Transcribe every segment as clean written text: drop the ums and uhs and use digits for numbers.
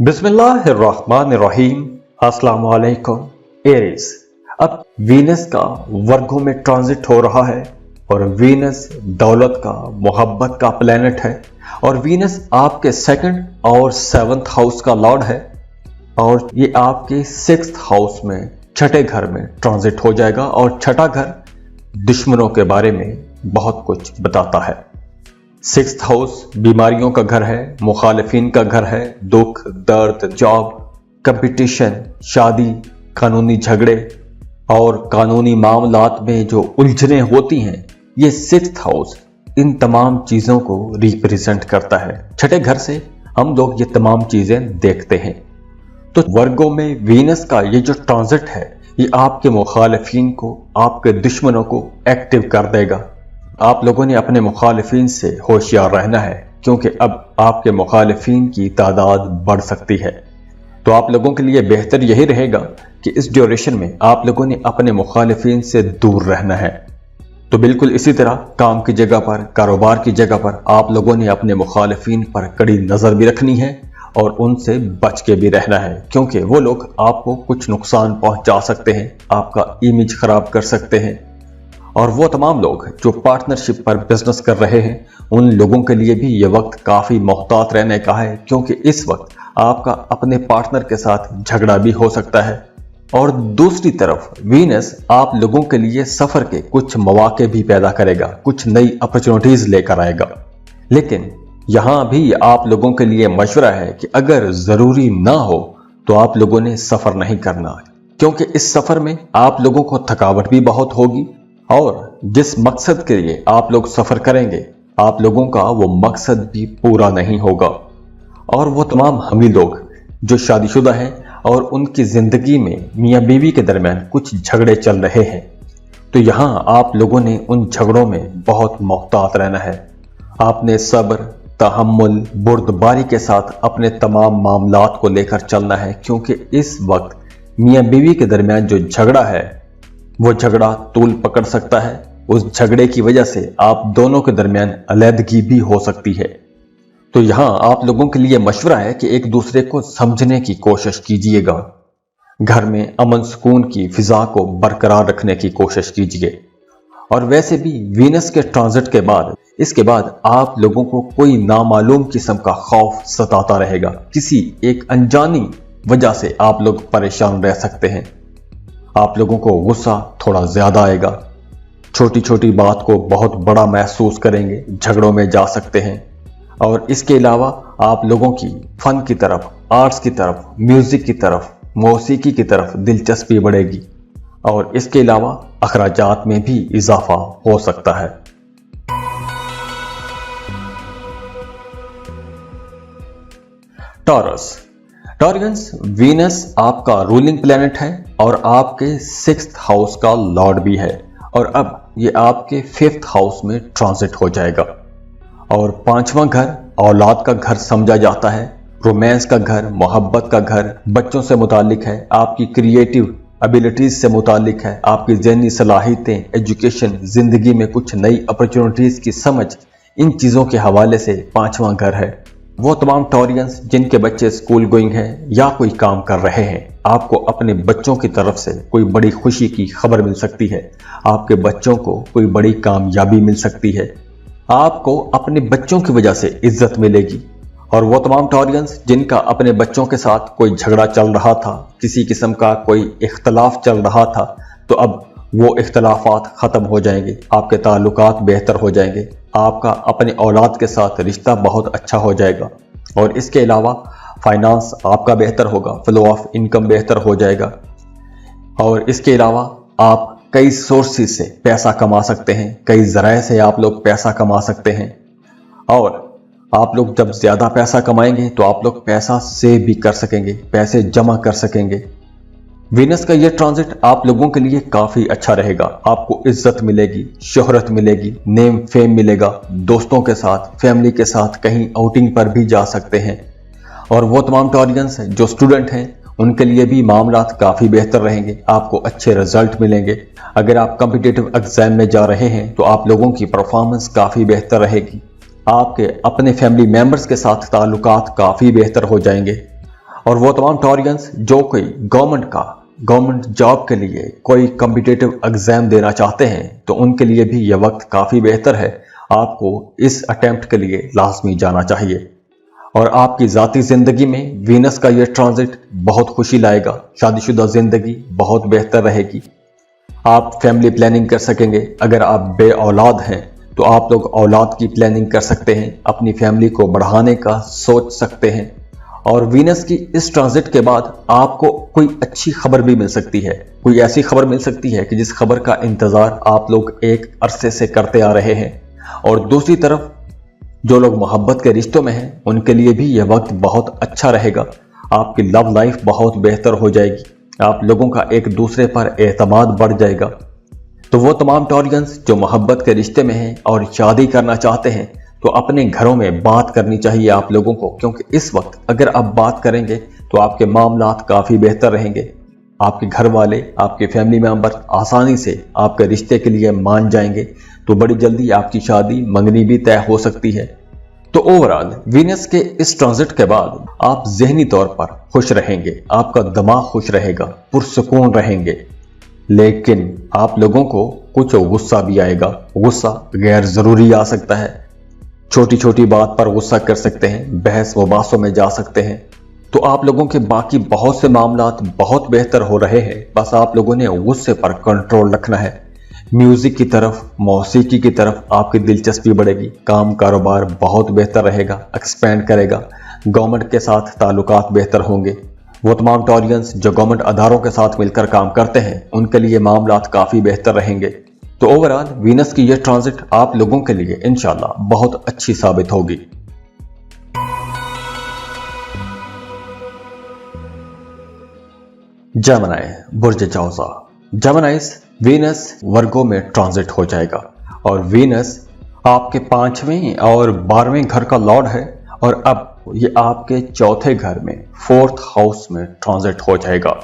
बिस्मिल्लाहिर्रहमानिर्रहीम। अस्सलाम वालेकुम एरीज। अब वीनस का वर्गों में ट्रांजिट हो रहा है और वीनस दौलत का, मोहब्बत का प्लेनेट है और वीनस आपके सेकंड और सेवंथ हाउस का लॉर्ड है और ये आपके सिक्स्थ हाउस में, छठे घर में ट्रांजिट हो जाएगा। और छठा घर दुश्मनों के बारे में बहुत कुछ बताता है। सिक्स्थ हाउस बीमारियों का घर है, मुखालिफिन का घर है, दुख, दर्द, जॉब, कंपटीशन, शादी, कानूनी झगड़े और कानूनी मामलात में जो उलझने होती हैं, ये सिक्स्थ हाउस इन तमाम चीजों को रिप्रेजेंट करता है। छठे घर से हम लोग ये तमाम चीजें देखते हैं। तो वर्गों में वीनस का ये जो ट्रांजिट है, ये आपके मुखालिफिन को, आपके दुश्मनों को एक्टिव कर देगा। आप लोगों ने अपने मुखालिफिन से होशियार रहना है, क्योंकि अब आपके मुखालिफिन की तादाद बढ़ सकती है। तो आप लोगों के लिए बेहतर यही रहेगा कि इस ड्यूरेशन में आप लोगों ने अपने मुखालिफिन से दूर रहना है। तो बिल्कुल इसी तरह काम की जगह पर, कारोबार की जगह पर आप लोगों ने अपने मुखालिफिन पर कड़ी नजर भी रखनी है और उनसे बच के भी रहना है, क्योंकि वो लोग आपको कुछ नुकसान पहुंचा सकते हैं, आपका इमेज खराब कर सकते हैं। और वो तमाम लोग जो पार्टनरशिप पर बिजनेस कर रहे हैं, उन लोगों के लिए भी ये वक्त काफी मोहतात रहने का है, क्योंकि इस वक्त आपका अपने पार्टनर के साथ झगड़ा भी हो सकता है। और दूसरी तरफ वीनस आप लोगों के लिए सफर के कुछ मौके भी पैदा करेगा, कुछ नई अपॉर्चुनिटीज लेकर आएगा। लेकिन यहां भी आप लोगों के लिए मशवरा है कि अगर जरूरी ना हो तो आप लोगों ने सफर नहीं करना, क्योंकि इस सफर में आप लोगों को थकावट भी बहुत होगी और जिस मकसद के लिए आप लोग सफर करेंगे, आप लोगों का वो मकसद भी पूरा नहीं होगा। और वो तमाम हमी लोग जो शादीशुदा हैं और उनकी जिंदगी में मियां बीवी के दरमियान कुछ झगड़े चल रहे हैं, तो यहां आप लोगों ने उन झगड़ों में बहुत मोहतात रहना है। आपने सब्र, तहम्मुल, बुर्दबारी के साथ अपने तमाम मामलात को लेकर चलना है, क्योंकि इस वक्त मियां बीवी के दरमियान जो झगड़ा है, वो झगड़ा तूल पकड़ सकता है। उस झगड़े की वजह से आप दोनों के दरमियान अलैदगी भी हो सकती है। तो यहां आप लोगों के लिए मशवरा है कि एक दूसरे को समझने की कोशिश कीजिएगा। घर में अमन सुकून की फिजा को बरकरार रखने की कोशिश कीजिए। और वैसे भी वीनस के ट्रांजिट के बाद, इसके बाद आप लोगों को कोई नामालूम किस्म का खौफ सताता रहेगा। किसी एक अनजानी वजह से आप लोग परेशान रह सकते हैं। आप लोगों को गुस्सा थोड़ा ज्यादा आएगा, छोटी छोटी बात को बहुत बड़ा महसूस करेंगे, झगड़ों में जा सकते हैं। और इसके अलावा आप लोगों की फन की तरफ, आर्ट्स की तरफ, म्यूजिक की तरफ, मौसीकी की तरफ दिलचस्पी बढ़ेगी और इसके अलावा अखराजात में भी इजाफा हो सकता है। टॉरस। टॉरियंस, वीनस आपका रूलिंग प्लेनेट है और आपके सिक्स्थ हाउस का लॉर्ड भी है और अब ये आपके फिफ्थ हाउस में ट्रांजिट हो जाएगा। और पांचवा घर औलाद का घर समझा जाता है, रोमांस का घर, मोहब्बत का घर, बच्चों से मुतालिक है, आपकी क्रिएटिव एबिलिटीज से मुतालिक है, आपकी ज़हनी सलाहियतें, एजुकेशन, जिंदगी में कुछ नई अपॉर्चुनिटीज की समझ, इन चीज़ों के हवाले से पांचवा घर है। वो तमाम टॉरियंस जिनके बच्चे स्कूल गोइंग हैं या कोई काम कर रहे हैं, आपको अपने बच्चों की तरफ से कोई बड़ी खुशी की खबर मिल सकती है। आपके बच्चों को कोई बड़ी कामयाबी मिल सकती है। आपको अपने बच्चों की वजह से इज्जत मिलेगी। और वो तमाम टॉरियंस जिनका अपने बच्चों के साथ कोई झगड़ा चल रहा था, किसी किस्म का कोई इख्तलाफ चल रहा था, तो अब वो इख्तलाफात खत्म हो जाएंगे, आपके ताल्लुकात बेहतर हो जाएंगे, आपका अपने औलाद के साथ रिश्ता बहुत अच्छा हो जाएगा। और इसके अलावा फाइनेंस आपका बेहतर होगा, फ्लो ऑफ इनकम बेहतर हो जाएगा। और इसके अलावा आप कई सोर्सेज से पैसा कमा सकते हैं, कई जराए से आप लोग पैसा कमा सकते हैं। और आप लोग जब ज्यादा पैसा कमाएंगे तो आप लोग पैसा सेव भी कर सकेंगे, पैसे जमा कर सकेंगे। वीनस का ये ट्रांजिट आप लोगों के लिए काफी अच्छा रहेगा। आपको इज्जत मिलेगी, शोहरत मिलेगी, नेम फेम मिलेगा, दोस्तों के साथ, फैमिली के साथ कहीं आउटिंग पर भी जा सकते हैं। और वो तमाम टॉरियंस जो स्टूडेंट हैं, उनके लिए भी मामलात काफी बेहतर रहेंगे, आपको अच्छे रिजल्ट मिलेंगे। अगर आप कॉम्पिटिटिव एग्जाम में जा रहे हैं तो आप लोगों की परफॉर्मेंस काफी बेहतर रहेगी। आपके अपने फैमिली मेंबर्स के साथ ताल्लुकात काफी बेहतर हो जाएंगे। और वो तमाम टॉरियंस जो कोई गवर्नमेंट जॉब के लिए कोई कॉम्पिटिटिव एग्जाम देना चाहते हैं तो उनके लिए भी यह वक्त काफ़ी बेहतर है। आपको इस अटेम्प्ट के लिए लाजमी जाना चाहिए। और आपकी ज़ाती ज़िंदगी में वीनस का यह ट्रांजिट बहुत खुशी लाएगा। शादीशुदा ज़िंदगी बहुत बेहतर रहेगी। आप फैमिली प्लानिंग कर सकेंगे। अगर आप बे औलाद हैं तो आप लोग औलाद की प्लानिंग कर सकते हैं, अपनी फैमिली को बढ़ाने का सोच सकते हैं। और वीनस की इस ट्रांजिट के बाद आपको कोई अच्छी खबर भी मिल सकती है। कोई ऐसी खबर मिल सकती है कि जिस खबर का इंतज़ार आप लोग एक अरसे से करते आ रहे हैं। और दूसरी तरफ जो लोग मोहब्बत के रिश्तों में हैं उनके लिए भी यह वक्त बहुत अच्छा रहेगा। आपकी लव लाइफ बहुत बेहतर हो जाएगी। आप लोगों का एक दूसरे पर एतमाद बढ़ जाएगा। तो वो तमाम टॉरियंस जो मोहब्बत के रिश्ते में हैं और शादी करना चाहते हैं तो अपने घरों में बात करनी चाहिए आप लोगों को, क्योंकि इस वक्त अगर आप बात करेंगे तो आपके मामलात काफ़ी बेहतर रहेंगे। आपके घर वाले, आपके फैमिली मेंबर आसानी से आपके रिश्ते के लिए मान जाएंगे। तो बड़ी जल्दी आपकी शादी मंगनी भी तय हो सकती है। तो ओवरऑल वीनस के इस ट्रांजिट के बाद आप ज़हनी तौर पर खुश रहेंगे, आपका दिमाग खुश रहेगा, पुरसुकून रहेंगे। लेकिन आप लोगों को कुछ गुस्सा भी आएगा। गुस्सा गैर ज़रूरी आ सकता है। छोटी छोटी बात पर गुस्सा कर सकते हैं, बहस मुबासों में जा सकते हैं। तो आप लोगों के बाकी बहुत से मामलात बहुत बेहतर हो रहे हैं। बस आप लोगों ने गुस्से पर कंट्रोल रखना है। म्यूजिक की तरफ, मौसीकी की तरफ आपकी दिलचस्पी बढ़ेगी। काम कारोबार बहुत बेहतर रहेगा, एक्सपेंड करेगा। गवर्नमेंट के साथ ताल्लुकात बेहतर होंगे। वो तमाम टॉरियंस जो गवर्नमेंट अदारों के साथ मिलकर काम करते हैं उनके लिए मामलात काफ़ी बेहतर रहेंगे। तो ओवरऑल वीनस की यह ट्रांजिट आप लोगों के लिए इंशाल्लाह बहुत अच्छी साबित होगी। जेमिनी बुर्ज जौज़ा। जेमिनीज़ वीनस वर्गो में ट्रांजिट हो जाएगा और वीनस आपके 5वें और 12वें घर का लॉर्ड है और अब ये आपके चौथे घर में 4th हाउस में ट्रांजिट हो जाएगा।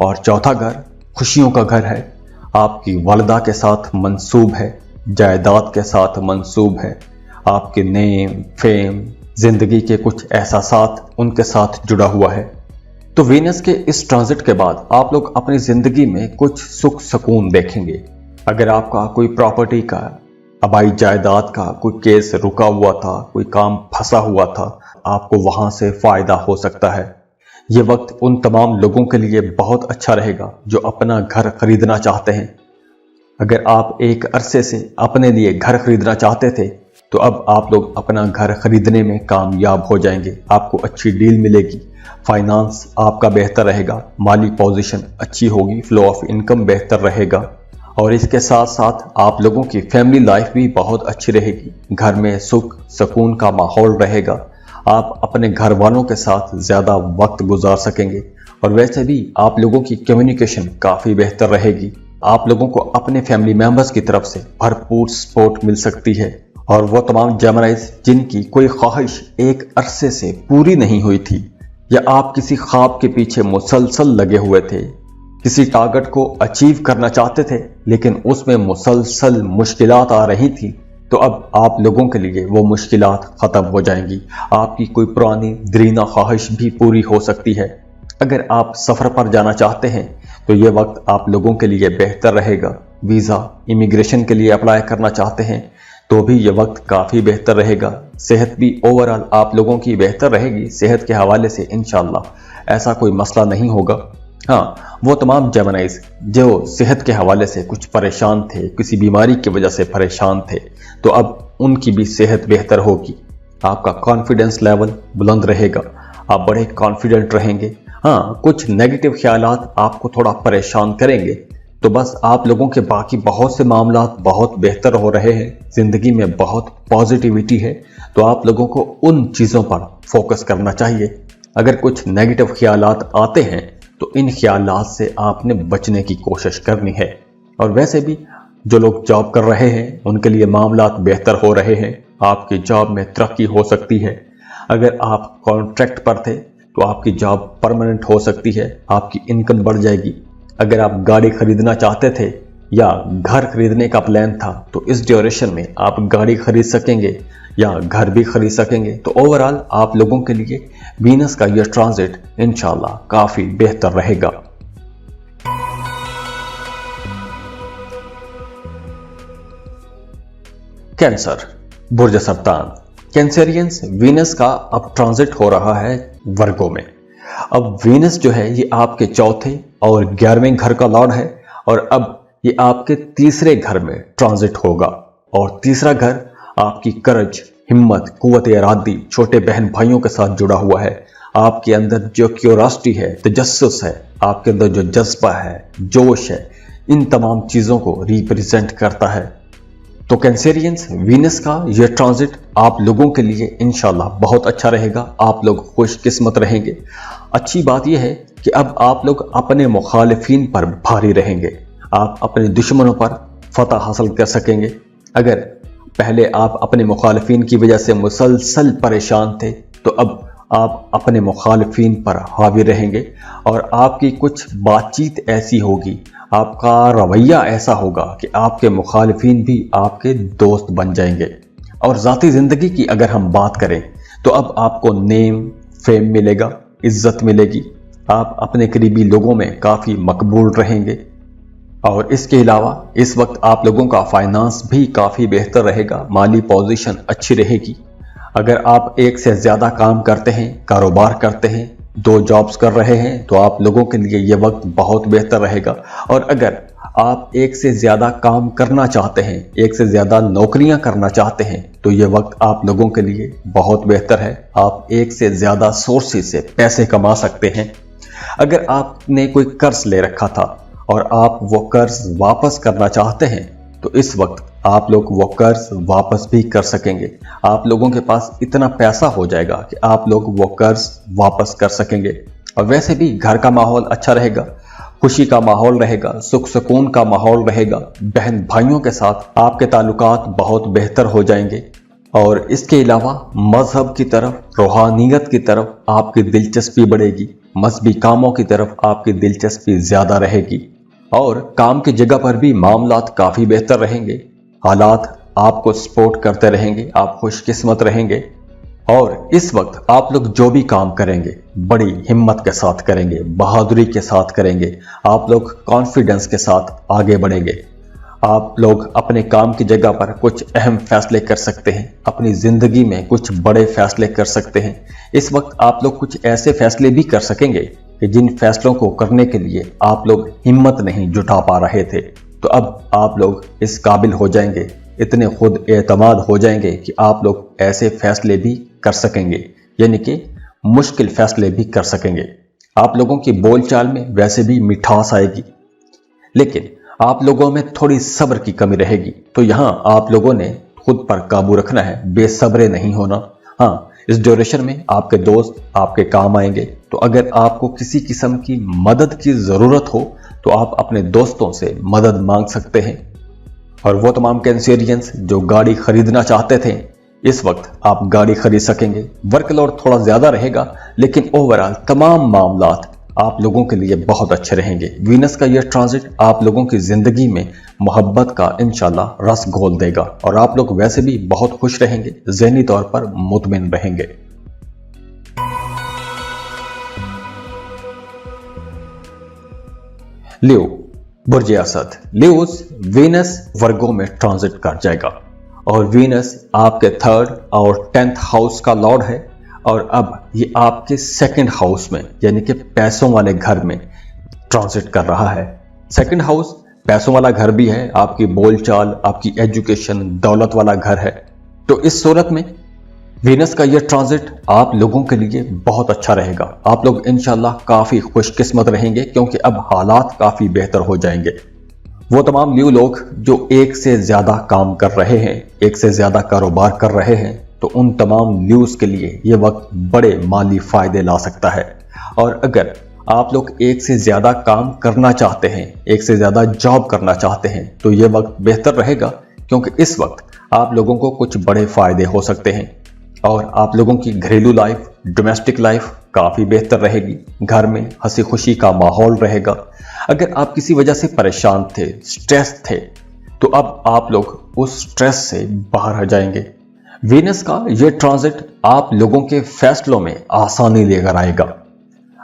और चौथा घर खुशियों का घर है। आपकी वालिदा के साथ मंसूब है, जायदाद के साथ मंसूब है। आपके नेम, फेम, जिंदगी के कुछ एहसासात उनके साथ जुड़ा हुआ है। तो वीनस के इस ट्रांजिट के बाद आप लोग अपनी जिंदगी में कुछ सुख सुकून देखेंगे। अगर आपका कोई प्रॉपर्टी का, आबाई जायदाद का कोई केस रुका हुआ था, कोई काम फंसा हुआ था, आपको वहां से फायदा हो सकता है। ये वक्त उन तमाम लोगों के लिए बहुत अच्छा रहेगा जो अपना घर खरीदना चाहते हैं। अगर आप एक अरसे से अपने लिए घर खरीदना चाहते थे तो अब आप लोग अपना घर खरीदने में कामयाब हो जाएंगे। आपको अच्छी डील मिलेगी। फाइनेंस आपका बेहतर रहेगा, माली पोजीशन अच्छी होगी, फ्लो ऑफ इनकम बेहतर रहेगा। और इसके साथ साथ आप लोगों की फैमिली लाइफ भी बहुत अच्छी रहेगी। घर में सुख सुकून का माहौल रहेगा। आप अपने घर वालों के साथ ज़्यादा वक्त गुजार सकेंगे। और वैसे भी आप लोगों की कम्युनिकेशन काफ़ी बेहतर रहेगी। आप लोगों को अपने फैमिली मेंबर्स की तरफ से भरपूर सपोर्ट मिल सकती है। और वो तमाम जेमिनीज़ जिनकी कोई ख्वाहिश एक अरसे से पूरी नहीं हुई थी या आप किसी ख्वाब के पीछे मुसलसल लगे हुए थे, किसी टारगेट को अचीव करना चाहते थे लेकिन उसमें मुसलसल मुश्किलात आ रही थी, तो अब आप लोगों के लिए वो मुश्किलात ख़त्म हो जाएंगी। आपकी कोई पुरानी दरीना ख्वाहिश भी पूरी हो सकती है। अगर आप सफ़र पर जाना चाहते हैं तो ये वक्त आप लोगों के लिए बेहतर रहेगा। वीज़ा, इमिग्रेशन के लिए अप्लाई करना चाहते हैं तो भी ये वक्त काफ़ी बेहतर रहेगा। सेहत भी ओवरऑल आप लोगों की बेहतर रहेगी। सेहत के हवाले से इंशाल्लाह ऐसा कोई मसला नहीं होगा। हाँ, वो तमाम जेमिनीज़ जो सेहत के हवाले से कुछ परेशान थे, किसी बीमारी की वजह से परेशान थे, तो अब उनकी भी सेहत बेहतर होगी। आपका कॉन्फिडेंस लेवल बुलंद रहेगा। आप बड़े कॉन्फिडेंट रहेंगे। हाँ, कुछ नेगेटिव ख्यालात आपको थोड़ा परेशान करेंगे, तो बस आप लोगों के बाकी बहुत से मामलात बहुत बेहतर हो रहे हैं। ज़िंदगी में बहुत पॉजिटिविटी है, तो आप लोगों को उन चीज़ों पर फोकस करना चाहिए। अगर कुछ नेगेटिव ख्यालात आते हैं तो इन ख्यालात से आपने बचने की कोशिश करनी है। और वैसे भी जो लोग जॉब कर रहे हैं उनके लिए मामलात बेहतर हो रहे हैं। आपकी जॉब में तरक्की हो सकती है। अगर आप कॉन्ट्रैक्ट पर थे तो आपकी जॉब परमानेंट हो सकती है, आपकी इनकम बढ़ जाएगी। अगर आप गाड़ी खरीदना चाहते थे या घर खरीदने का प्लान था तो इस ड्यूरेशन में आप गाड़ी खरीद सकेंगे या घर भी खरीद सकेंगे। तो ओवरऑल आप लोगों के लिए वीनस का यह ट्रांजिट इंशाल्लाह काफी बेहतर रहेगा। कैंसर, बुर्ज सरतान, कैंसेरियंस, वीनस का अब ट्रांजिट हो रहा है वर्गो में। अब वीनस जो है ये आपके चौथे और 11वें घर का लॉर्ड है और अब ये आपके तीसरे घर में ट्रांजिट होगा। और तीसरा घर आपकी करज, हिम्मत, कुव्वत इरादी, छोटे बहन भाइयों के साथ जुड़ा हुआ है। आपके अंदर जो क्यूरियोसिटी है, तजस्सुस है, आपके अंदर जो जज्बा है, जोश है, इन तमाम चीजों को रिप्रेजेंट करता है। तो कैंसेरियंस, वीनस का यह ट्रांजिट आप लोगों के लिए इंशाल्लाह बहुत अच्छा रहेगा। आप लोग खुशकिस्मत रहेंगे। अच्छी बात यह है कि अब आप लोग अपने मुखालिफिन पर भारी रहेंगे। आप अपने दुश्मनों पर फतह हासिल कर सकेंगे। अगर पहले आप अपने मुखालिफिन की वजह से मुसलसल परेशान थे तो अब आप अपने मुखालिफिन पर हावी रहेंगे और आपकी कुछ बातचीत ऐसी होगी, आपका रवैया ऐसा होगा कि आपके मुखालिफिन भी आपके दोस्त बन जाएंगे। और ज़ाती ज़िंदगी की अगर हम बात करें तो अब आपको नेम, फेम मिलेगा, इज्जत मिलेगी। आप अपने करीबी लोगों में काफ़ी मकबूल रहेंगे। और इसके अलावा इस वक्त आप लोगों का फाइनेंस भी काफ़ी बेहतर रहेगा, माली पोजीशन अच्छी रहेगी। अगर आप एक से ज़्यादा काम करते हैं, कारोबार करते हैं, 2 जॉब्स कर रहे हैं तो आप लोगों के लिए ये वक्त बहुत बेहतर रहेगा। और अगर आप एक से ज़्यादा काम करना चाहते हैं, एक से ज़्यादा नौकरियां करना चाहते हैं तो ये वक्त आप लोगों के लिए बहुत बेहतर है। आप एक से ज़्यादा सोर्सेज से पैसे कमा सकते हैं। अगर आपने कोई कर्ज ले रखा था और आप वो कर्ज वापस करना चाहते हैं तो इस वक्त आप लोग वो कर्ज वापस भी कर सकेंगे। आप लोगों के पास इतना पैसा हो जाएगा कि आप लोग वो कर्ज वापस कर सकेंगे। और वैसे भी घर का माहौल अच्छा रहेगा, खुशी का माहौल रहेगा, सुख सुकून का माहौल रहेगा। बहन भाइयों के साथ आपके ताल्लुकात बहुत बेहतर हो जाएंगे। और इसके अलावा मजहब की तरफ, रूहानियत की तरफ आपकी दिलचस्पी बढ़ेगी। मजहबी कामों की तरफ आपकी दिलचस्पी ज्यादा रहेगी। और काम की जगह पर भी मामलात काफ़ी बेहतर रहेंगे। हालात आपको सपोर्ट करते रहेंगे, आप खुशकिस्मत रहेंगे। और इस वक्त आप लोग जो भी काम करेंगे बड़ी हिम्मत के साथ करेंगे, बहादुरी के साथ करेंगे। आप लोग कॉन्फिडेंस के साथ आगे बढ़ेंगे। आप लोग अपने काम की जगह पर कुछ अहम फैसले कर सकते हैं, अपनी ज़िंदगी में कुछ बड़े फैसले कर सकते हैं। इस वक्त आप लोग कुछ ऐसे फैसले भी कर सकेंगे कि जिन फैसलों को करने के लिए आप लोग हिम्मत नहीं जुटा पा रहे थे। तो अब आप लोग इस काबिल हो जाएंगे, इतने खुद एतमाद हो जाएंगे कि आप लोग ऐसे फैसले भी कर सकेंगे, यानी कि मुश्किल फैसले भी कर सकेंगे। आप लोगों की बोलचाल में वैसे भी मिठास आएगी, लेकिन आप लोगों में थोड़ी सब्र की कमी रहेगी। तो यहाँ आप लोगों ने खुद पर काबू रखना है, बेसब्रे नहीं होना। हाँ, इस ड्यूरेशन में आपके दोस्त आपके काम आएंगे। तो अगर आपको किसी किस्म की मदद की ज़रूरत हो तो आप अपने दोस्तों से मदद मांग सकते हैं। और वो तमाम कैंसेरियंस जो गाड़ी खरीदना चाहते थे, इस वक्त आप गाड़ी खरीद सकेंगे। वर्कलोड थोड़ा ज़्यादा रहेगा, लेकिन ओवरऑल तमाम मामलात आप लोगों के लिए बहुत अच्छे रहेंगे। वीनस का यह ट्रांजिट आप लोगों की ज़िंदगी में मोहब्बत का इंशाल्लाह रस घोल देगा और आप लोग वैसे भी बहुत खुश रहेंगे, ज़हनी तौर पर मुतमिन रहेंगे। लियो, बुर्ज असद, लियोस वीनस वर्गो में ट्रांजिट कर जाएगा और वीनस आपके 3rd और 10th हाउस का लॉर्ड है। और अब ये आपके 2nd हाउस में, यानी कि पैसों वाले घर में ट्रांजिट कर रहा है। 2nd हाउस पैसों वाला घर भी है, आपकी बोलचाल, आपकी एजुकेशन, दौलत वाला घर है। तो इस सूरत में वीनस का यह ट्रांजिट आप लोगों के लिए बहुत अच्छा रहेगा। आप लोग इंशाल्लाह काफ़ी खुशकिस्मत रहेंगे क्योंकि अब हालात काफ़ी बेहतर हो जाएंगे। वो तमाम लियो लोग जो एक से ज़्यादा काम कर रहे हैं, एक से ज़्यादा कारोबार कर रहे हैं, तो उन तमाम लियोस के लिए ये वक्त बड़े माली फ़ायदे ला सकता है। और अगर आप लोग एक से ज़्यादा काम करना चाहते हैं, एक से ज़्यादा जॉब करना चाहते हैं, तो ये वक्त बेहतर रहेगा क्योंकि इस वक्त आप लोगों को कुछ बड़े फ़ायदे हो सकते हैं। और आप लोगों की घरेलू लाइफ, डोमेस्टिक लाइफ काफ़ी बेहतर रहेगी। घर में हंसी खुशी का माहौल रहेगा। अगर आप किसी वजह से परेशान थे, स्ट्रेस थे, तो अब आप लोग उस स्ट्रेस से बाहर आ जाएंगे। वीनस का यह ट्रांजिट आप लोगों के फैसलों में आसानी लेकर आएगा।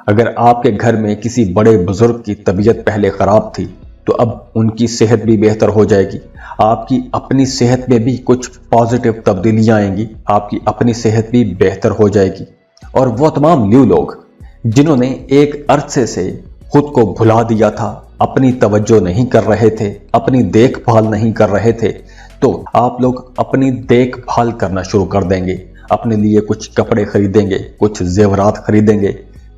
अगर आपके घर में किसी बड़े बुजुर्ग की तबीयत पहले खराब थी तो अब उनकी सेहत भी बेहतर हो जाएगी। आपकी अपनी सेहत में भी कुछ पॉजिटिव तब्दीलियां आएंगी, आपकी अपनी सेहत भी बेहतर हो जाएगी। और वो तमाम न्यू लोग जिन्होंने एक अरसे से खुद को भुला दिया था, अपनी तवज्जो नहीं कर रहे थे, अपनी देखभाल नहीं कर रहे थे, तो आप लोग अपनी देखभाल करना शुरू कर देंगे। अपने लिए कुछ कपड़े खरीदेंगे, कुछ जेवरात खरीदेंगे,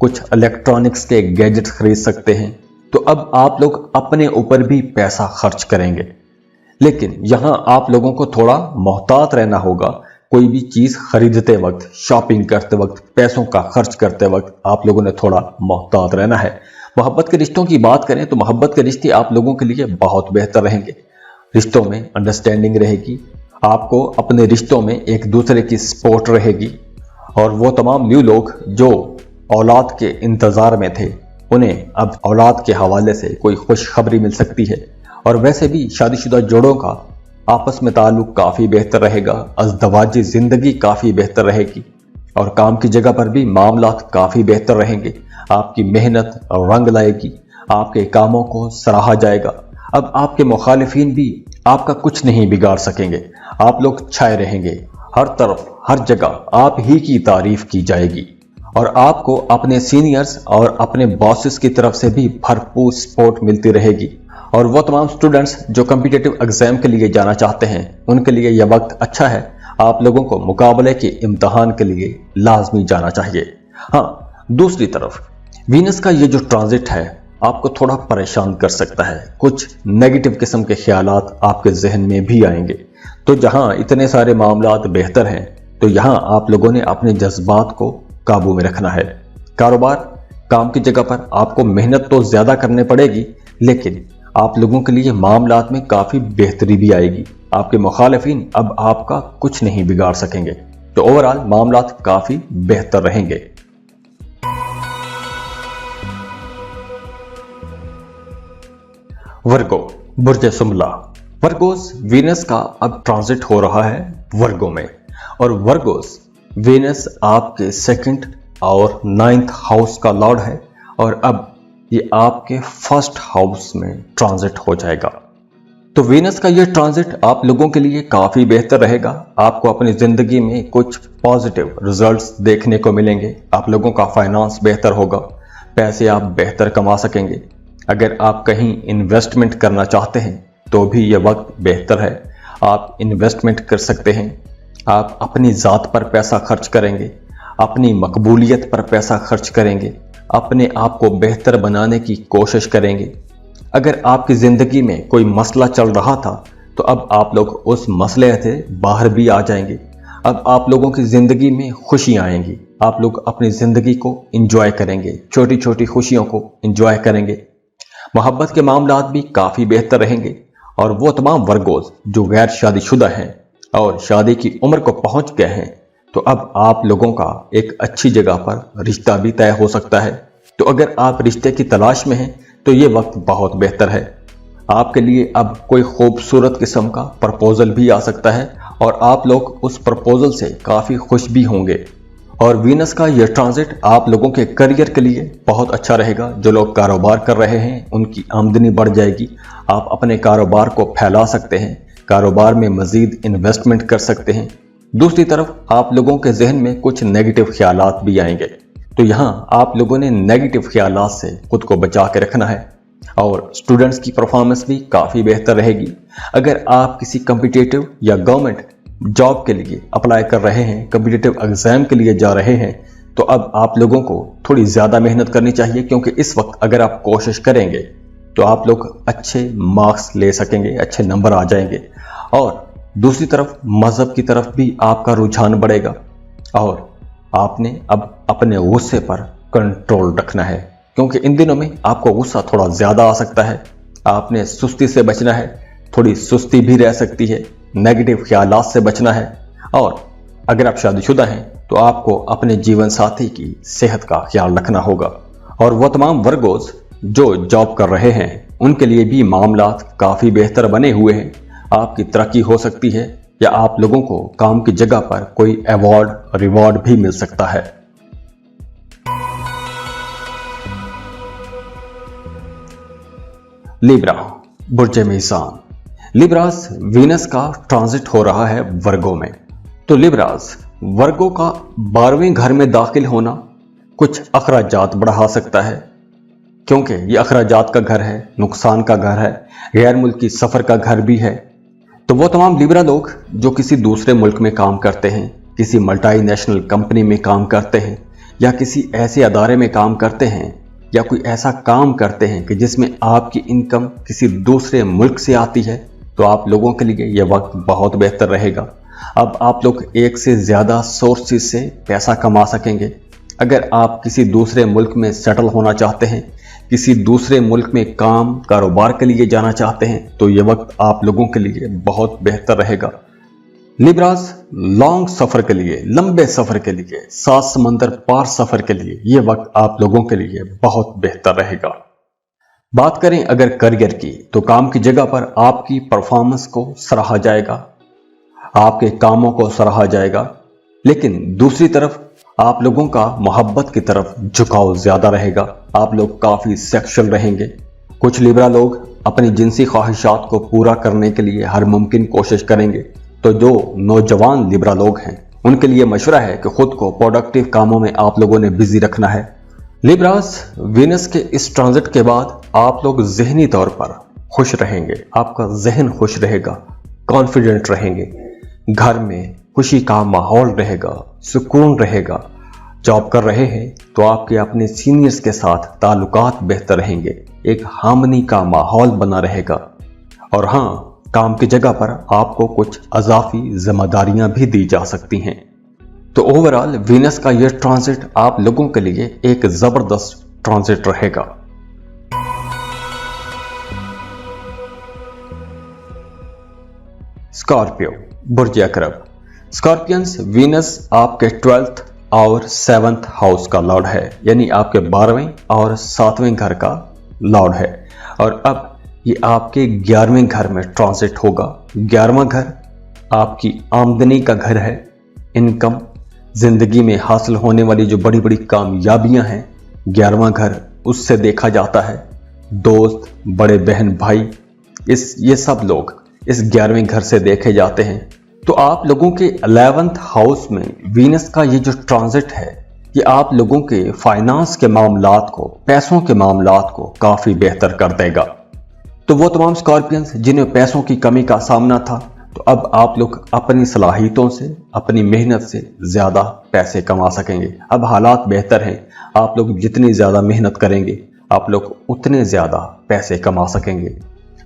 कुछ इलेक्ट्रॉनिक्स के गैजेट्स खरीद सकते हैं। तो अब आप लोग अपने ऊपर भी पैसा खर्च करेंगे। लेकिन यहां आप लोगों को थोड़ा मोहतात रहना होगा। कोई भी चीज खरीदते वक्त, शॉपिंग करते वक्त, पैसों का खर्च करते वक्त आप लोगों ने थोड़ा मोहतात रहना है। मोहब्बत के रिश्तों की बात करें तो मोहब्बत के रिश्ते आप लोगों के लिए बहुत बेहतर रहेंगे। रिश्तों में अंडरस्टैंडिंग रहेगी, आपको अपने रिश्तों में एक दूसरे की सपोर्ट रहेगी। और वो तमाम न्यू लोग जो औलाद के इंतजार में थे, उन्हें अब औलाद के हवाले से कोई खुशखबरी मिल सकती है। और वैसे भी शादीशुदा जोड़ों का आपस में ताल्लुक काफी बेहतर रहेगा, अज़दवाजी जिंदगी काफी बेहतर रहेगी। और काम की जगह पर भी मामलात काफी बेहतर रहेंगे। आपकी मेहनत रंग लाएगी, आपके कामों को सराहा जाएगा। अब आपके मुखालिफिन भी आपका कुछ नहीं बिगाड़ सकेंगे। आप लोग छाए रहेंगे, हर तरफ हर जगह आप ही की तारीफ की जाएगी। और आपको अपने सीनियर्स और अपने बॉसेस की तरफ से भी भरपूर सपोर्ट मिलती रहेगी। और वो तमाम स्टूडेंट्स जो कॉम्पिटिटिव एग्जाम के लिए जाना चाहते हैं, उनके लिए यह वक्त अच्छा है। आप लोगों को मुकाबले के इम्तहान के लिए लाजमी जाना चाहिए। हाँ, दूसरी तरफ वीनस का ये जो ट्रांजिट है आपको थोड़ा परेशान कर सकता है। कुछ नेगेटिव किस्म के ख्यालात आपके जहन में भी आएंगे। तो जहां इतने सारे मामलात बेहतर हैं, तो यहां आप लोगों ने अपने जज्बात को काबू में रखना है। कारोबार, काम की जगह पर आपको मेहनत तो ज्यादा करनी पड़ेगी, लेकिन आप लोगों के लिए मामलात में काफी बेहतरी भी आएगी। आपके मुखालिफिन अब आपका कुछ नहीं बिगाड़ सकेंगे। तो ओवरऑल मामलात काफी बेहतर रहेंगे। वर्गो, बुर्ज सुमला। वर्गोस, वीनस का अब ट्रांजिट हो रहा है वर्गो में। और वर्गोस, वीनस आपके सेकंड और 9th हाउस का लॉर्ड है। और अब ये आपके फर्स्ट हाउस में ट्रांजिट हो जाएगा। तो वीनस का ये ट्रांजिट आप लोगों के लिए काफी बेहतर रहेगा। आपको अपनी जिंदगी में कुछ पॉजिटिव रिजल्ट्स देखने को मिलेंगे। आप लोगों का फाइनेंस बेहतर होगा, पैसे आप बेहतर कमा सकेंगे। अगर आप कहीं इन्वेस्टमेंट करना चाहते हैं तो भी ये वक्त बेहतर है। आप इन्वेस्टमेंट कर सकते हैं। आप अपनी ज़ात पर पैसा खर्च करेंगे, अपनी मकबूलियत पर पैसा खर्च करेंगे, अपने आप को बेहतर बनाने की कोशिश करेंगे। अगर आपकी ज़िंदगी में कोई मसला चल रहा था तो अब आप लोग उस मसले से बाहर भी आ जाएंगे। अब आप लोगों की ज़िंदगी में खुशियाँ आएंगी। आप लोग अपनी ज़िंदगी को एंजॉय करेंगे, छोटी छोटी खुशियों को एंजॉय करेंगे। मोहब्बत के मामलात भी काफ़ी बेहतर रहेंगे। और वो तमाम वर्गोज जो गैर शादीशुदा हैं और शादी की उम्र को पहुंच गए हैं, तो अब आप लोगों का एक अच्छी जगह पर रिश्ता भी तय हो सकता है। तो अगर आप रिश्ते की तलाश में हैं तो ये वक्त बहुत बेहतर है। आपके लिए अब कोई खूबसूरत किस्म का प्रपोजल भी आ सकता है और आप लोग उस प्रपोजल से काफ़ी खुश भी होंगे। और वीनस का यह ट्रांजिट आप लोगों के करियर के लिए बहुत अच्छा रहेगा। जो लोग कारोबार कर रहे हैं उनकी आमदनी बढ़ जाएगी। आप अपने कारोबार को फैला सकते हैं, कारोबार में मजीद इन्वेस्टमेंट कर सकते हैं। दूसरी तरफ आप लोगों के जहन में कुछ नेगेटिव ख्यालात भी आएंगे। तो यहाँ आप लोगों ने नेगेटिव ख्यालात से खुद को बचा के रखना है। और स्टूडेंट्स की परफॉर्मेंस भी काफ़ी बेहतर रहेगी। अगर आप किसी कॉम्पिटिटिव या गवर्नमेंट जॉब के लिए अप्लाई कर रहे हैं, कॉम्पिटिटिव एग्जाम के लिए जा रहे हैं, तो अब आप लोगों को थोड़ी ज़्यादा मेहनत करनी चाहिए। क्योंकि इस वक्त अगर आप कोशिश करेंगे तो आप लोग अच्छे मार्क्स ले सकेंगे, अच्छे नंबर आ जाएंगे। और दूसरी तरफ मज़हब की तरफ भी आपका रुझान बढ़ेगा। और आपने अब अपने गुस्से पर कंट्रोल रखना है, क्योंकि इन दिनों में आपको गुस्सा थोड़ा ज़्यादा आ सकता है। आपने सुस्ती से बचना है, थोड़ी सुस्ती भी रह सकती है। नेगेटिव ख्यालात से बचना है। और अगर आप शादीशुदा हैं तो आपको अपने जीवन साथी की सेहत का ख्याल रखना होगा। और वह तमाम वर्गोज जो जॉब कर रहे हैं उनके लिए भी मामलात काफ़ी बेहतर बने हुए हैं। आपकी तरक्की हो सकती है या आप लोगों को काम की जगह पर कोई अवार्ड रिवॉर्ड भी मिल सकता है। लिब्रा, बुर्ज मीज़ान। लिब्रास, वीनस का ट्रांजिट हो रहा है वर्गो में। तो लिब्रास, वर्गो का 12वें घर में दाखिल होना कुछ अखराजात बढ़ा सकता है, क्योंकि ये अखराजात का घर है, नुकसान का घर है, गैर मुल्की सफ़र का घर भी है। तो वो तमाम लिब्रा लोग जो किसी दूसरे मुल्क में काम करते हैं, किसी मल्टीनेशनल कंपनी में काम करते हैं, या किसी ऐसे अदारे में काम करते हैं, या कोई ऐसा काम करते हैं कि जिसमें आपकी इनकम किसी दूसरे मुल्क से आती है, तो आप लोगों के लिए यह वक्त बहुत बेहतर रहेगा। अब आप लोग एक से ज़्यादा सोर्सेज से पैसा कमा सकेंगे। अगर आप किसी दूसरे मुल्क में सेटल होना चाहते हैं, किसी दूसरे मुल्क में काम कारोबार के लिए जाना चाहते हैं, तो ये वक्त आप लोगों के लिए बहुत बेहतर रहेगा। लिब्रास, लॉन्ग सफ़र के लिए, लंबे सफ़र के लिए, 7 समंदर पार सफ़र के लिए ये वक्त आप लोगों के लिए बहुत बेहतर रहेगा। बात करें अगर करियर की, तो काम की जगह पर आपकी परफॉर्मेंस को सराहा जाएगा, आपके कामों को सराहा जाएगा। लेकिन दूसरी तरफ आप लोगों का मोहब्बत की तरफ झुकाव ज़्यादा रहेगा। आप लोग काफ़ी सेक्सुअल रहेंगे। कुछ लिब्रा लोग अपनी जिनसी ख्वाहिशात को पूरा करने के लिए हर मुमकिन कोशिश करेंगे। तो जो नौजवान लिब्रा लोग हैं, उनके लिए मशवरा है कि खुद को प्रोडक्टिव कामों में आप लोगों ने बिजी रखना है। लिब्रास, वीनस के इस ट्रांजिट के बाद आप लोग ज़हनी तौर पर खुश रहेंगे, आपका जहन खुश रहेगा, कॉन्फिडेंट रहेंगे, घर में खुशी का माहौल रहेगा, सुकून रहेगा। जॉब कर रहे हैं तो आपके अपने सीनियर्स के साथ ताल्लुकात बेहतर रहेंगे, एक हार्मनी का माहौल बना रहेगा। और हाँ, काम की जगह पर आपको कुछ अजाफी जिम्मेदारियां भी दी जा सकती हैं। तो ओवरऑल वीनस का यह ट्रांजिट आप लोगों के लिए एक जबरदस्त ट्रांजिट रहेगा। स्कॉर्पियो, बुर्ज अकरब। स्कॉर्पियंस, वीनस आपके 12th और 7th हाउस का लॉर्ड है, यानी आपके 12वें और 7वें घर का लॉर्ड है। और अब ये आपके 11वें घर में ट्रांजिट होगा। 11वां घर आपकी आमदनी का घर है, इनकम, जिंदगी में हासिल होने वाली जो बड़ी बड़ी कामयाबियां हैं, 11वां घर उससे देखा जाता है। दोस्त, बड़े बहन भाई, ये सब लोग इस 11वें घर से देखे जाते हैं। तो आप लोगों के 11th हाउस में वीनस का ये जो ट्रांजिट है, ये आप लोगों के फाइनेंस के मामलात को, पैसों के मामलात को काफ़ी बेहतर कर देगा। तो वो तमाम स्कॉर्पियंस जिन्हें पैसों की कमी का सामना था, तो अब आप लोग अपनी सलाहियतों से, अपनी मेहनत से ज़्यादा पैसे कमा सकेंगे। अब हालात बेहतर हैं। आप लोग जितनी ज़्यादा मेहनत करेंगे, आप लोग उतने ज़्यादा पैसे कमा सकेंगे।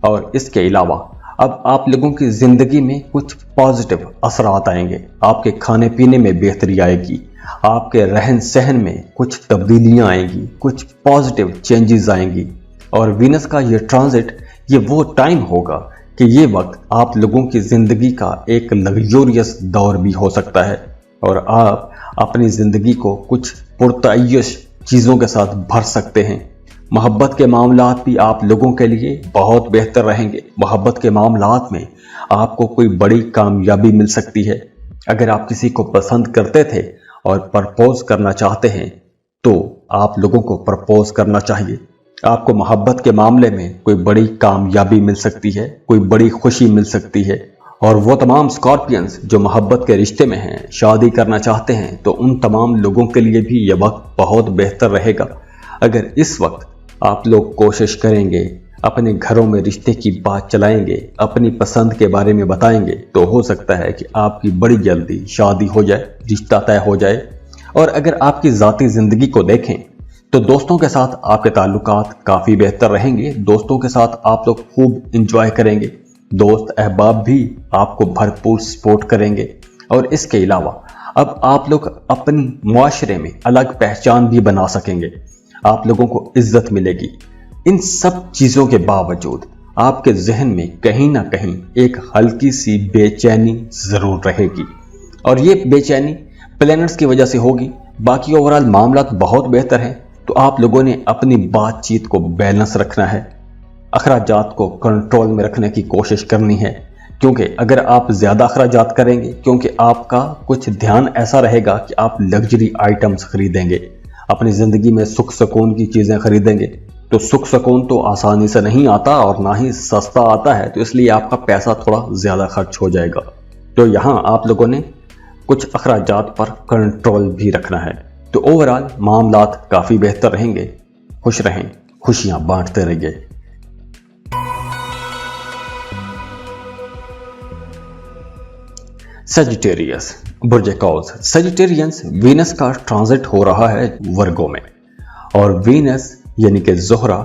और इसके अलावा अब आप लोगों की ज़िंदगी में कुछ पॉजिटिव असरात आएंगे। आपके खाने पीने में बेहतरी आएगी, आपके रहन सहन में कुछ तब्दीलियां आएंगी, कुछ पॉजिटिव चेंजेस आएंगी। और वीनस का ये ट्रांजिट, ये वो टाइम होगा कि ये वक्त आप लोगों की ज़िंदगी का एक लग्जूरियस दौर भी हो सकता है, और आप अपनी ज़िंदगी को कुछ पुरतयश चीज़ों के साथ भर सकते हैं। मोहब्बत के मामलात भी आप लोगों के लिए बहुत बेहतर रहेंगे। मोहब्बत के मामलात में आपको कोई बड़ी कामयाबी मिल सकती है। अगर आप किसी को पसंद करते थे और प्रपोज करना चाहते हैं, तो आप लोगों को प्रपोज करना चाहिए। आपको मोहब्बत के मामले में कोई बड़ी कामयाबी मिल सकती है, कोई बड़ी खुशी मिल सकती है। और वो तमाम स्कॉर्पियंस जो मोहब्बत के रिश्ते में हैं, शादी करना चाहते हैं, तो उन तमाम लोगों के लिए भी यह वक्त बहुत बेहतर रहेगा। अगर इस वक्त आप लोग कोशिश करेंगे, अपने घरों में रिश्ते की बात चलाएंगे, अपनी पसंद के बारे में बताएंगे, तो हो सकता है कि आपकी बड़ी जल्दी शादी हो जाए, रिश्ता तय हो जाए। और अगर आपकी ज़ाती ज़िंदगी को देखें, तो दोस्तों के साथ आपके ताल्लुकात काफ़ी बेहतर रहेंगे। दोस्तों के साथ आप लोग खूब इंजॉय करेंगे, दोस्त अहबाब भी आपको भरपूर सपोर्ट करेंगे। और इसके अलावा अब आप लोग अपनी मुआशरे में अलग पहचान भी बना सकेंगे, आप लोगों को इज्जत मिलेगी। इन सब चीज़ों के बावजूद आपके जहन में कहीं ना कहीं एक हल्की सी बेचैनी ज़रूर रहेगी, और ये बेचैनी प्लैनेट्स की वजह से होगी। बाकी ओवरऑल मामला बहुत बेहतर है। तो आप लोगों ने अपनी बातचीत को बैलेंस रखना है, अखराजात को कंट्रोल में रखने की कोशिश करनी है, क्योंकि अगर आप ज़्यादा अखराजात करेंगे, क्योंकि आपका कुछ ध्यान ऐसा रहेगा कि आप लग्जरी आइटम्स खरीदेंगे, अपनी ज़िंदगी में सुख सुकून की चीज़ें खरीदेंगे, तो सुख सुकून तो आसानी से नहीं आता और ना ही सस्ता आता है, तो इसलिए आपका पैसा थोड़ा ज़्यादा खर्च हो जाएगा। तो यहाँ आप लोगों ने कुछ अखराजात पर कंट्रोल भी रखना है। तो ओवरऑल मामलात काफ़ी बेहतर रहेंगे। खुश रहें, खुशियाँ बांटते रहिए। सजिटेरियस, बुर्ज कौस। सजिटेरियंस, वीनस का ट्रांजिट हो रहा है वर्गों में, और वीनस यानी कि ज़ोहरा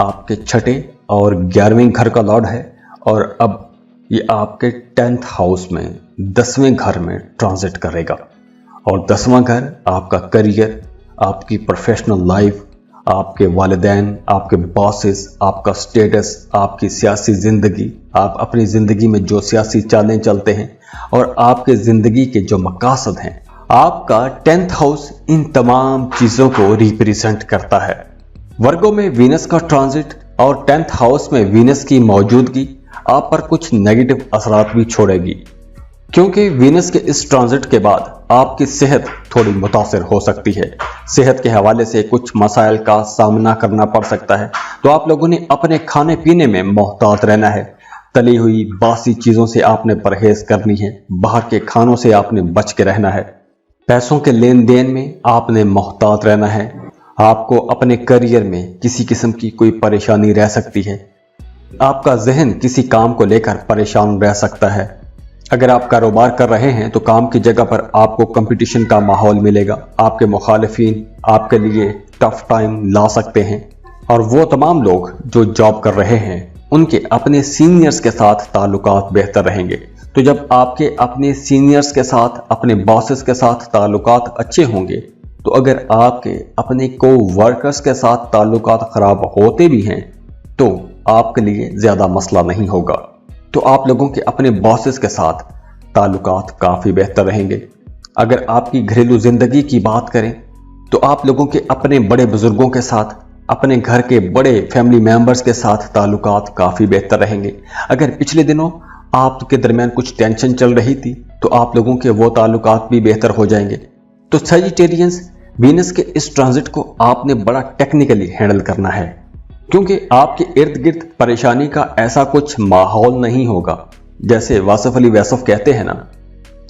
आपके छठे और 11वें घर का लॉर्ड है, और अब ये आपके 10th हाउस में 10वें घर में ट्रांजिट करेगा। और 10वां घर आपका करियर, आपकी प्रोफेशनल लाइफ, आपके वालिदैन, आपके बॉसेस, आपका स्टेटस, आपकी सियासी ज़िंदगी, आप अपनी ज़िंदगी में जो सियासी चालें चलते हैं और आपके ज़िंदगी के जो मकासद हैं, आपका 10th हाउस इन तमाम चीज़ों को रिप्रेजेंट करता है। वर्गों में वीनस का ट्रांजिट और 10th हाउस में वीनस की मौजूदगी आप पर कुछ नेगेटिव असरात भी छोड़ेगी, क्योंकि वीनस के इस ट्रांजिट के बाद आपकी सेहत थोड़ी मुतासिर हो सकती है। सेहत के हवाले से कुछ मसाइल का सामना करना पड़ सकता है। तो आप लोगों ने अपने खाने पीने में मोहतात रहना है। तली हुई बासी चीज़ों से आपने परहेज करनी है, बाहर के खानों से आपने बच के रहना है। पैसों के लेन देन में आपने मोहतात रहना है। आपको अपने करियर में किसी किस्म की कोई परेशानी रह सकती है। आपका जहन किसी काम को लेकर परेशान रह सकता है। अगर आप कारोबार कर रहे हैं तो काम की जगह पर आपको कंपटीशन का माहौल मिलेगा। आपके मुखालिफिन आपके लिए टफ टाइम ला सकते हैं, और वो तमाम लोग जो जॉब कर रहे हैं उनके अपने सीनियर्स के साथ ताल्लुकात बेहतर रहेंगे। तो जब आपके अपने सीनियर्स के साथ, अपने बॉसेस के साथ ताल्लुकात अच्छे होंगे, तो अगर आपके अपने को वर्कर्स के साथ ताल्लुकात ख़राब होते भी हैं तो आपके लिए ज़्यादा मसला नहीं होगा। तो आप लोगों के अपने बॉसेस के साथ ताल्लुकात काफ़ी बेहतर रहेंगे। अगर आपकी घरेलू ज़िंदगी की बात करें तो आप लोगों के अपने बड़े बुजुर्गों के साथ, अपने घर के बड़े फैमिली मेंबर्स के साथ ताल्लुकात काफ़ी बेहतर रहेंगे। अगर पिछले दिनों आपके दरमियान कुछ टेंशन चल रही थी तो आप लोगों के वो ताल्लुकात भी बेहतर हो जाएंगे। तो सजिटेरियंस, वीनस के इस ट्रांजिट को आपने बड़ा टेक्निकली हैंडल करना है, क्योंकि आपके इर्द गिर्द परेशानी का ऐसा कुछ माहौल नहीं होगा। जैसे वासिफ अली वैसफ कहते हैं ना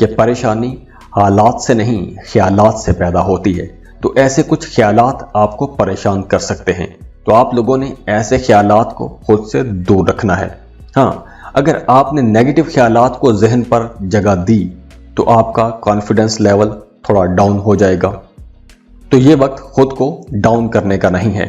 कि परेशानी हालात से नहीं ख्यालात से पैदा होती है। तो ऐसे कुछ ख्यालात आपको परेशान कर सकते हैं। तो आप लोगों ने ऐसे ख्यालात को खुद से दूर रखना है। हाँ, अगर आपने नेगेटिव ख्यालात को जहन पर जगह दी तो आपका कॉन्फिडेंस लेवल थोड़ा डाउन हो जाएगा। तो ये वक्त खुद को डाउन करने का नहीं है।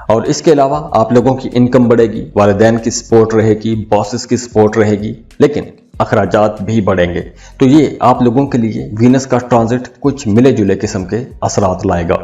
और इसके अलावा आप लोगों की इनकम बढ़ेगी, वालिदैन की सपोर्ट रहेगी, बॉसेस की सपोर्ट रहेगी, लेकिन अखराजात भी बढ़ेंगे। तो ये आप लोगों के लिए वीनस का ट्रांजिट कुछ मिले जुले किस्म के असरात लाएगा।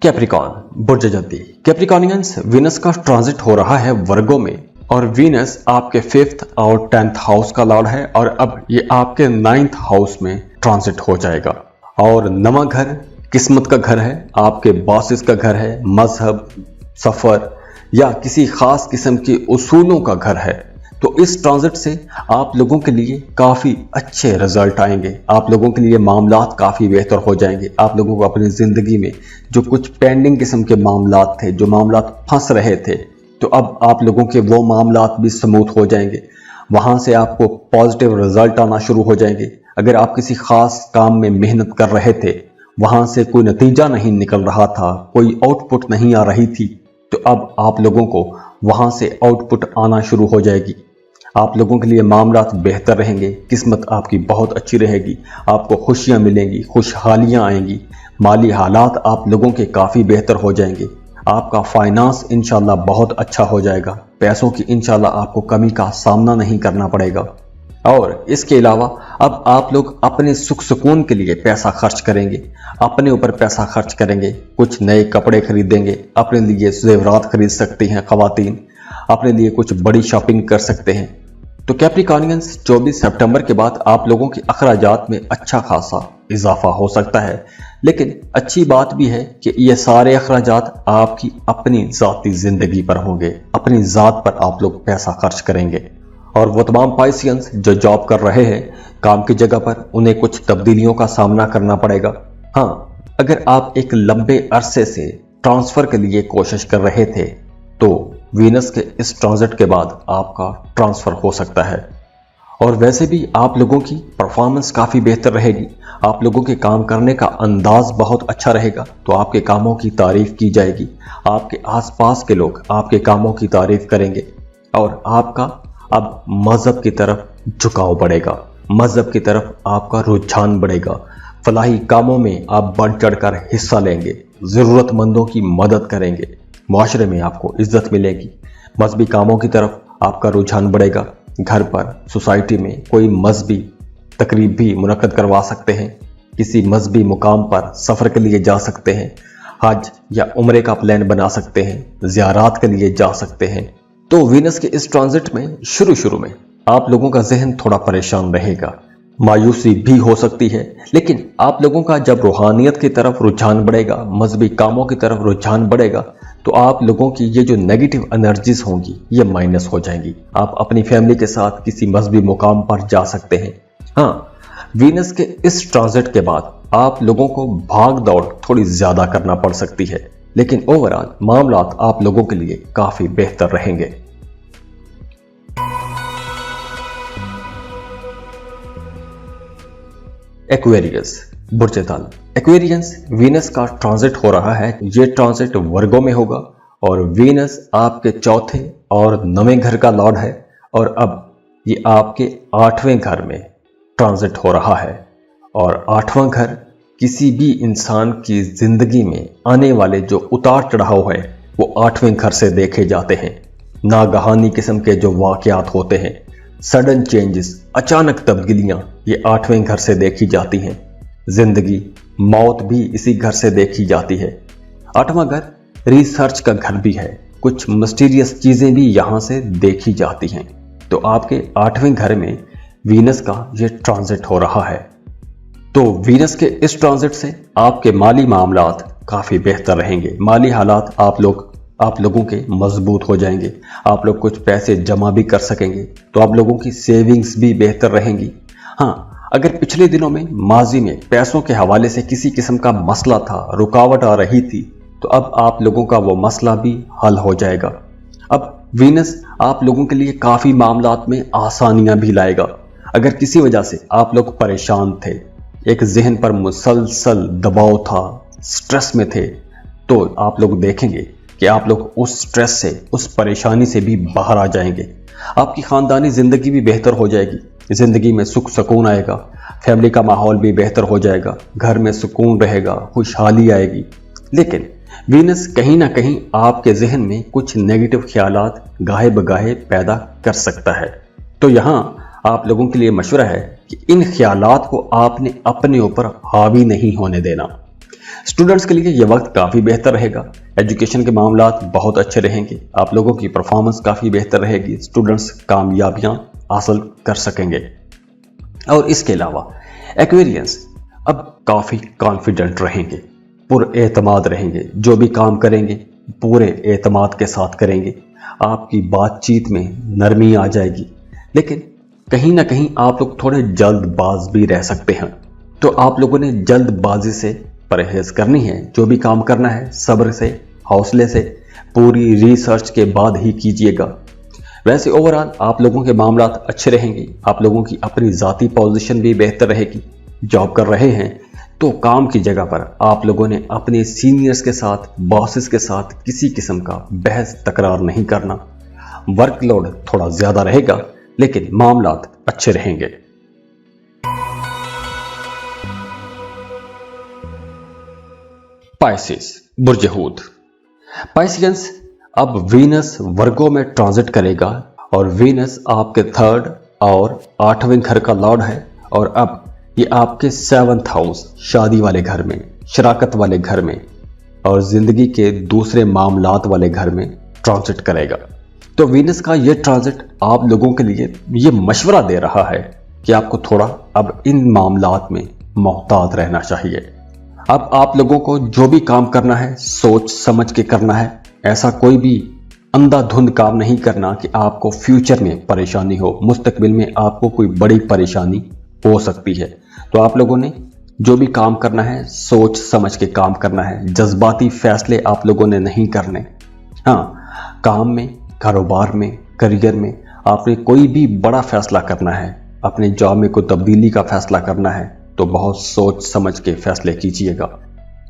कैप्रिकॉन, बुर्ज जद्दी। कैप्रिकॉनियंस, वीनस का ट्रांजिट हो रहा है वर्गों में, और वीनस आपके 5th और 10th हाउस का लॉर्ड है, और अब ये आपके 9th हाउस में ट्रांजिट हो जाएगा। और नवा घर किस्मत का घर है, आपके बॉसेस का घर है, मजहब, सफ़र या किसी खास किस्म के उसूलों का घर है। तो इस ट्रांजिट से आप लोगों के लिए काफ़ी अच्छे रिजल्ट आएंगे। आप लोगों के लिए मामलात काफ़ी बेहतर हो जाएंगे। आप लोगों को अपनी ज़िंदगी में जो कुछ पेंडिंग किस्म के मामलात थे, जो मामलात फंस रहे थे, तो अब आप लोगों के वो मामलात भी स्मूथ हो जाएंगे। वहाँ से आपको पॉजिटिव रिजल्ट आना शुरू हो जाएंगे। अगर आप किसी खास काम में मेहनत कर रहे थे, वहाँ से कोई नतीजा नहीं निकल रहा था, कोई आउटपुट नहीं आ रही थी, तो अब आप लोगों को वहाँ से आउटपुट आना शुरू हो जाएगी। आप लोगों के लिए मामलात बेहतर रहेंगे, किस्मत आपकी बहुत अच्छी रहेगी, आपको खुशियाँ मिलेंगी, खुशहालियाँ आएंगी, माली हालात आप लोगों के काफ़ी बेहतर हो जाएंगे। आपका फाइनेंस इंशाल्लाह बहुत अच्छा हो जाएगा। पैसों की इंशाल्लाह आपको कमी का सामना नहीं करना पड़ेगा। और इसके अलावा अब आप लोग अपने सुख सुकून के लिए पैसा खर्च करेंगे, अपने ऊपर पैसा खर्च करेंगे, कुछ नए कपड़े खरीदेंगे, अपने लिए जेवरात खरीद सकती हैं ख़वातीन, अपने लिए कुछ बड़ी शॉपिंग कर सकते हैं। तो कैप्रिकॉनियंस, 24 सितंबर के बाद आप लोगों के अखराजात में अच्छा खासा इजाफा हो सकता है। लेकिन अच्छी बात भी है कि ये सारे अखराजात आपकी अपनी ज़ाती ज़िंदगी पर होंगे, अपनी ज़ात पर आप लोग पैसा खर्च करेंगे। और वो तमाम पाइसियंस जो जॉब कर रहे हैं काम की जगह पर, उन्हें कुछ तब्दीलियों का सामना करना पड़ेगा। हाँ, अगर आप एक लंबे अरसे से ट्रांसफ़र के लिए कोशिश कर रहे थे तो वीनस के इस ट्रांजिट के बाद आपका ट्रांसफ़र हो सकता है। और वैसे भी आप लोगों की परफॉर्मेंस काफ़ी बेहतर रहेगी, आप लोगों के काम करने का अंदाज बहुत अच्छा रहेगा, तो आपके कामों की तारीफ की जाएगी, आपके आसपास के लोग आपके कामों की तारीफ करेंगे और आपका अब मज़हब की तरफ झुकाव बढ़ेगा, मज़हब की तरफ आपका रुझान बढ़ेगा। फलाही कामों में आप बढ़ चढ़कर हिस्सा लेंगे, ज़रूरतमंदों की मदद करेंगे, माशरे में आपको इज्जत मिलेगी, मजहबी कामों की तरफ आपका रुझान बढ़ेगा। घर पर, सोसाइटी में कोई मजहबी तकरीब भी मुनक्कद करवा सकते हैं, किसी मजहबी मुकाम पर सफ़र के लिए जा सकते हैं, हज या उम्रे का प्लान बना सकते हैं, ज़ियारात के लिए जा सकते हैं। तो वीनस के इस ट्रांजिट में शुरू में आप लोगों का जहन थोड़ा परेशान रहेगा, मायूसी भी हो सकती है, लेकिन आप लोगों का जब रूहानियत की तरफ रुझान बढ़ेगा, मजहबी कामों की तरफ रुझान बढ़ेगा, तो आप लोगों की ये जो नेगेटिव एनर्जीज होंगी ये माइनस हो जाएंगी। आप अपनी फैमिली के साथ किसी मजहबी मुकाम पर जा सकते हैं। हाँ, वीनस के इस ट्रांजिट के बाद आप लोगों को भाग दौड़ थोड़ी ज्यादा करना पड़ सकती है, लेकिन ओवरऑल मामलात आप लोगों के लिए काफी बेहतर रहेंगे। एक्वेरियस, बुर्ज तल। एक्वेरियंस, वीनस का ट्रांजिट हो रहा है। ये ट्रांजिट वर्गो में होगा और वीनस आपके चौथे और 9वें घर का लॉर्ड है और अब ये आपके 8वें घर में ट्रांजिट हो रहा है। और 8वां घर किसी भी इंसान की जिंदगी में आने वाले जो उतार चढ़ाव है वो 8वें घर से देखे जाते हैं। नागहानी किस्म के जो वाकयात होते हैं, सडन चेंजेस, अचानक तब्दीलियां, ये 8वें घर से देखी जाती हैं। जिंदगी, मौत भी इसी घर से देखी जाती है। 8वां घर रिसर्च का घर भी है, कुछ मिस्टीरियस चीजें भी यहां से देखी जाती हैं। तो आपके 8वें घर में वीनस का ये ट्रांजिट हो रहा है। तो वीनस के इस ट्रांजिट से आपके माली मामलात काफी बेहतर रहेंगे, माली हालात आप लोगों के मजबूत हो जाएंगे, आप लोग कुछ पैसे जमा भी कर सकेंगे, तो आप लोगों की सेविंग्स भी बेहतर रहेंगी। हाँ, अगर पिछले दिनों में माजी में पैसों के हवाले से किसी किस्म का मसला था, रुकावट आ रही थी, तो अब आप लोगों का वो मसला भी हल हो जाएगा। अब वीनस आप लोगों के लिए काफी मामलात में आसानियां भी लाएगा। अगर किसी वजह से आप लोग परेशान थे, एक जहन पर मुसलसल दबाव था, स्ट्रेस में थे, तो आप लोग देखेंगे कि आप लोग उस स्ट्रेस से, उस परेशानी से भी बाहर आ जाएंगे। आपकी खानदानी जिंदगी भी बेहतर हो जाएगी, जिंदगी में सुख सुकून आएगा, फैमिली का माहौल भी बेहतर हो जाएगा, घर में सुकून रहेगा, खुशहाली आएगी। लेकिन वीनस कहीं ना कहीं आपके जहन में कुछ नेगेटिव ख्यालात गाहे बगाहे पैदा कर सकता है। तो यहाँ आप लोगों के लिए मशवरा है कि इन ख्यालात को आपने अपने ऊपर हावी नहीं होने देना। स्टूडेंट्स के लिए यह वक्त काफ़ी बेहतर रहेगा, एजुकेशन के मामलात बहुत अच्छे रहेंगे, आप लोगों की परफॉर्मेंस काफ़ी बेहतर रहेगी, स्टूडेंट्स कामयाबियां हासिल कर सकेंगे। और इसके अलावा एक्वेरियंस अब काफ़ी कॉन्फिडेंट रहेंगे, पुरएतमाद रहेंगे, जो भी काम करेंगे पूरे एतमाद के साथ करेंगे, आपकी बातचीत में नरमी आ जाएगी। लेकिन कहीं ना कहीं आप लोग थोड़े जल्दबाज भी रह सकते हैं, तो आप लोगों ने जल्दबाजी से परहेज करनी है। जो भी काम करना है सब्र से, हौसले से, पूरी रिसर्च के बाद ही कीजिएगा। वैसे ओवरऑल आप लोगों के मामलात अच्छे रहेंगे, आप लोगों की अपनी ज़ाती पोजीशन भी बेहतर रहेगी। जॉब कर रहे हैं तो काम की जगह पर आप लोगों ने अपने सीनियर्स के साथ, बॉसेस के साथ किसी किस्म का बहस तकरार नहीं करना। वर्कलोड थोड़ा ज़्यादा रहेगा लेकिन मामलात अच्छे रहेंगे। पाइसेस, बुर्ज हूत। पाइसियंस अब वीनस वर्गो में ट्रांजिट करेगा और वीनस आपके 3rd और 8वें घर का लॉर्ड है और अब ये आपके 7th हाउस, शादी वाले घर में, शराकत वाले घर में और जिंदगी के दूसरे मामलात वाले घर में ट्रांजिट करेगा। तो वीनस का ये ट्रांजिट आप लोगों के लिए ये मशवरा दे रहा है कि आपको थोड़ा अब इन मामलात में मोहतात रहना चाहिए। अब आप लोगों को जो भी काम करना है सोच समझ के करना है। ऐसा कोई भी अंधाधुंध काम नहीं करना कि आपको फ्यूचर में परेशानी हो, मुस्तकबिल में आपको कोई बड़ी परेशानी हो सकती है। तो आप लोगों ने जो भी काम करना है सोच समझ के काम करना है। जज्बाती फैसले आप लोगों ने नहीं करने। हाँ, काम में, कारोबार में, करियर में आपने कोई भी बड़ा फैसला करना है, अपने जॉब में कोई तब्दीली का फैसला करना है तो बहुत सोच समझ के फैसले कीजिएगा,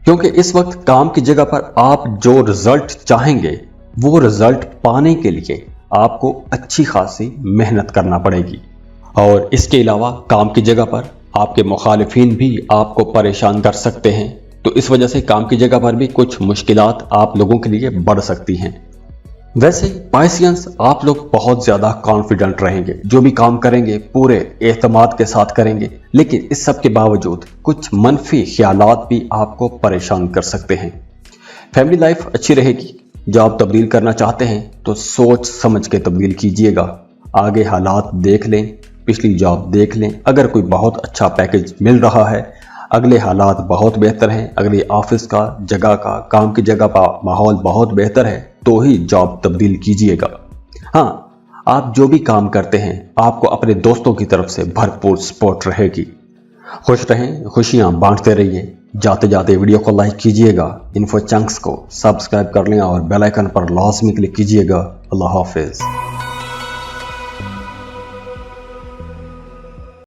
क्योंकि इस वक्त काम की जगह पर आप जो रिजल्ट चाहेंगे वो रिजल्ट पाने के लिए आपको अच्छी खासी मेहनत करना पड़ेगी। और इसके अलावा काम की जगह पर आपके मुखालिफिन भी आपको परेशान कर सकते हैं, तो इस वजह से काम की जगह पर भी कुछ मुश्किलात आप लोगों के लिए बढ़ सकती हैं। वैसे पाइसियंस आप लोग बहुत ज़्यादा कॉन्फिडेंट रहेंगे, जो भी काम करेंगे पूरे एतमाद के साथ करेंगे, लेकिन इस सब के बावजूद कुछ मनफी ख्यालात भी आपको परेशान कर सकते हैं। फैमिली लाइफ अच्छी रहेगी। जॉब तब्दील करना चाहते हैं तो सोच समझ के तब्दील कीजिएगा। आगे हालात देख लें, पिछली जॉब देख लें। अगर कोई बहुत अच्छा पैकेज मिल रहा है, अगले हालात बहुत बेहतर हैं, अगले ऑफिस का, जगह का, काम की जगह का माहौल बहुत बेहतर है, तो ही जॉब तब्दील कीजिएगा। हाँ, आप जो भी काम करते हैं आपको अपने दोस्तों की तरफ से भरपूर सपोर्ट रहेगी। खुश रहें, खुशियां बांटते रहिए। जाते जाते वीडियो को लाइक कीजिएगा, इन्फो चंक्स को सब्सक्राइब कर लें और बेल आइकन पर लाजमी क्लिक कीजिएगा। अल्लाह हाफिज।